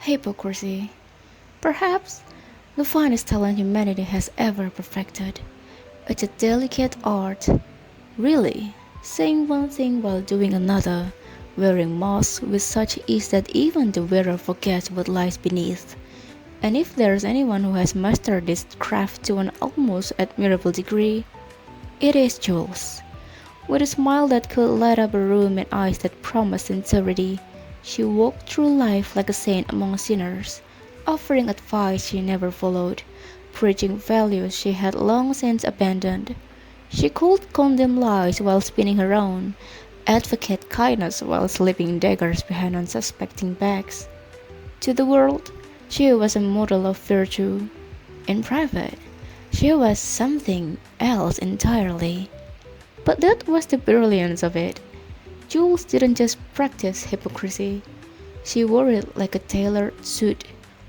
Hypocrisy. Perhaps the finest talent humanity has ever perfected. It's a delicate art, really, saying one thing while doing another, wearing masks with such ease that even the wearer forgets what lies beneath. And if there's anyone who has mastered this craft to an almost admirable degree, it is Jules. With a smile that could light up a room and eyes that promised sincerity, she walked through life like a saint among sinners, offering advice she never followed, preaching values she had long since abandoned. She could condemn lies while spinning her own, advocate kindness while slipping daggers behind unsuspecting backs. To the world, she was a model of virtue. In private, she was something else entirely. But that was the brilliance of it. Jules didn't just practice hypocrisy, she wore it like a tailored suit,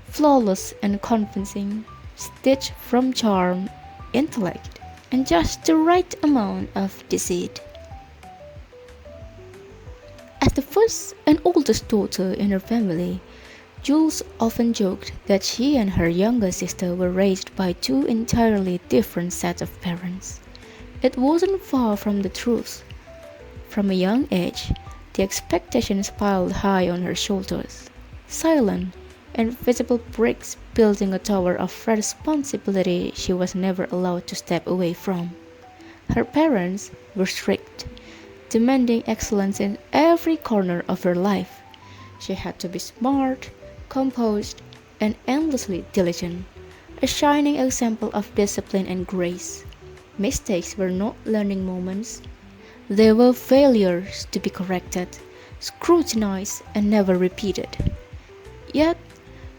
flawless and convincing, stitched from charm, intellect, and just the right amount of deceit. As the first and oldest daughter in her family, Jules often joked that she and her younger sister were raised by two entirely different sets of parents. It wasn't far from the truth. From a young age, the expectations piled high on her shoulders, silent, invisible bricks building a tower of responsibility she was never allowed to step away from. Her parents were strict, demanding excellence in every corner of her life. She had to be smart, composed, and endlessly diligent, a shining example of discipline and grace. Mistakes were not learning moments, they were failures to be corrected, scrutinized, and never repeated. Yet,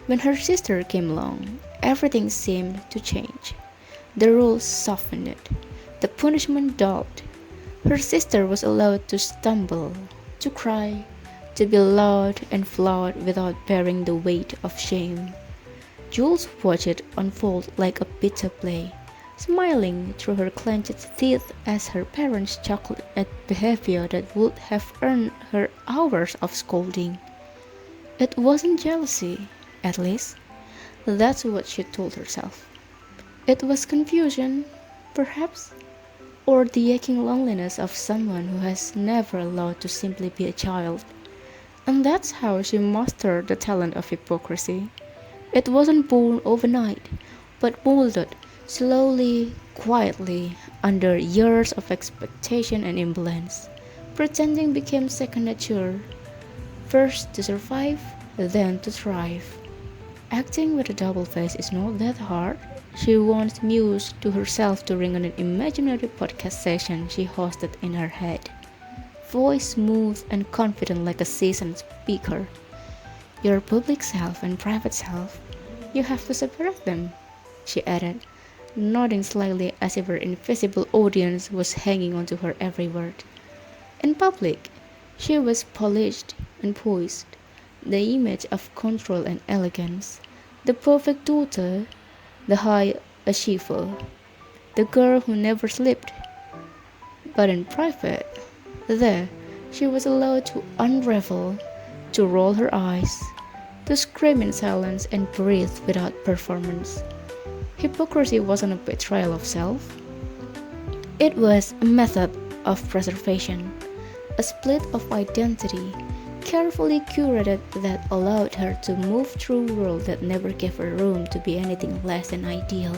when her sister came along, everything seemed to change. The rules softened, the punishment dulled. Her sister was allowed to stumble, to cry, to be loud and flawed without bearing the weight of shame. Jules watched it unfold like a bitter play, smiling through her clenched teeth as her parents chuckled at behavior that would have earned her hours of scolding. It wasn't jealousy, at least. That's what she told herself. It was confusion, perhaps, or the aching loneliness of someone who has never allowed to simply be a child. And that's how she mastered the talent of hypocrisy. It wasn't born overnight, but molded slowly, quietly, under years of expectation and imbalance. Pretending became second nature, first to survive, then to thrive. Acting with a double face is not that hard. She once mused to herself during an imaginary podcast session she hosted in her head. Voice smooth and confident like a seasoned speaker. Your public self and private self, you have to separate them, she added, nodding slightly as if her invisible audience was hanging on to her every word. In public, she was polished and poised, the image of control and elegance, the perfect daughter, the high achiever, the girl who never slept. But in private, there, she was allowed to unravel, to roll her eyes, to scream in silence and breathe without performance. Hypocrisy wasn't a betrayal of self, it was a method of preservation, a split of identity, carefully curated that allowed her to move through a world that never gave her room to be anything less than ideal.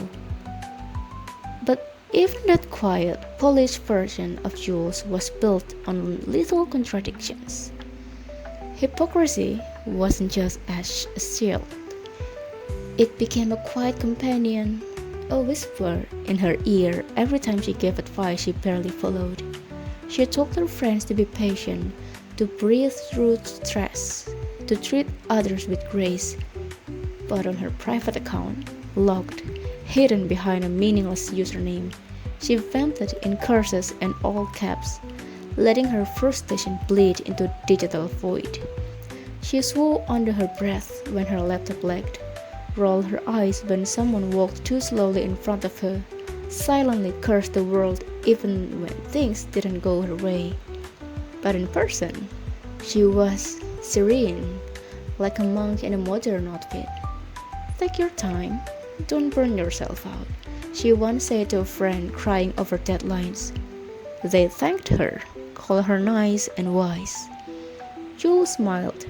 But even that quiet, polished version of Jules was built on little contradictions. Hypocrisy wasn't just a shield, it became a quiet companion, a whisper in her ear every time she gave advice she barely followed. She told her friends to be patient, to breathe through stress, to treat others with grace. But on her private account, locked, hidden behind a meaningless username, she vented in curses and all caps, letting her frustration bleed into digital void. She swore under her breath when her laptop lagged, rolled her eyes when someone walked too slowly in front of her, silently cursed the world even when things didn't go her way. But in person, she was serene, like a monk in a modern outfit. Take your time, don't burn yourself out, she once said to a friend crying over deadlines. They thanked her, called her nice and wise. Jules smiled.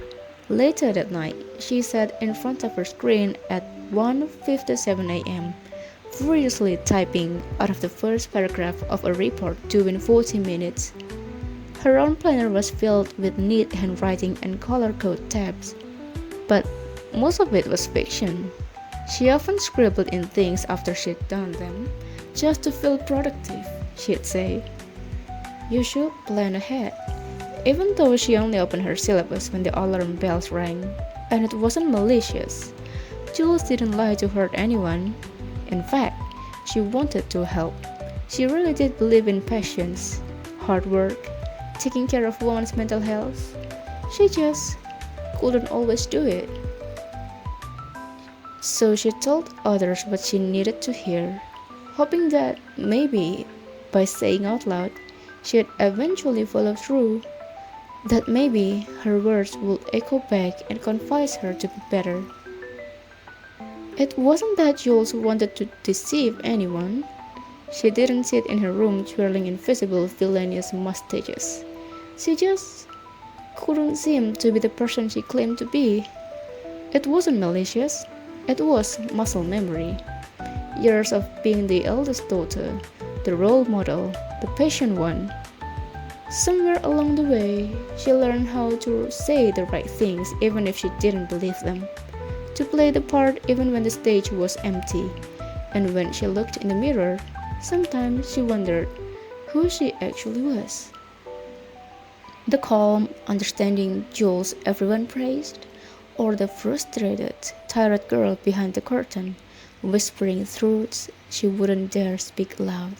Later that night, she sat in front of her screen at 1:57 a.m., furiously typing out of the first paragraph of a report due in 40 minutes. Her own planner was filled with neat handwriting and color-coded tabs, but most of it was fiction. She often scribbled in things after she'd done them, just to feel productive, she'd say. You should plan ahead. Even though she only opened her syllabus when the alarm bells rang, and it wasn't malicious, Jules didn't lie to hurt anyone. In fact, she wanted to help. She really did believe in patience, hard work, taking care of one's mental health. She just couldn't always do it. So she told others what she needed to hear, hoping that maybe, by saying out loud, she'd eventually follow through, that maybe her words would echo back and convince her to be better. It wasn't that Jules wanted to deceive anyone. She didn't sit in her room twirling invisible villainous mustaches. She just couldn't seem to be the person she claimed to be. It wasn't malicious, it was muscle memory. Years of being the eldest daughter, the role model, the patient one. Somewhere along the way, she learned how to say the right things even if she didn't believe them, to play the part even when the stage was empty, and when she looked in the mirror, sometimes she wondered who she actually was. The calm, understanding Jules everyone praised, or the frustrated, tired girl behind the curtain, whispering truths she wouldn't dare speak aloud.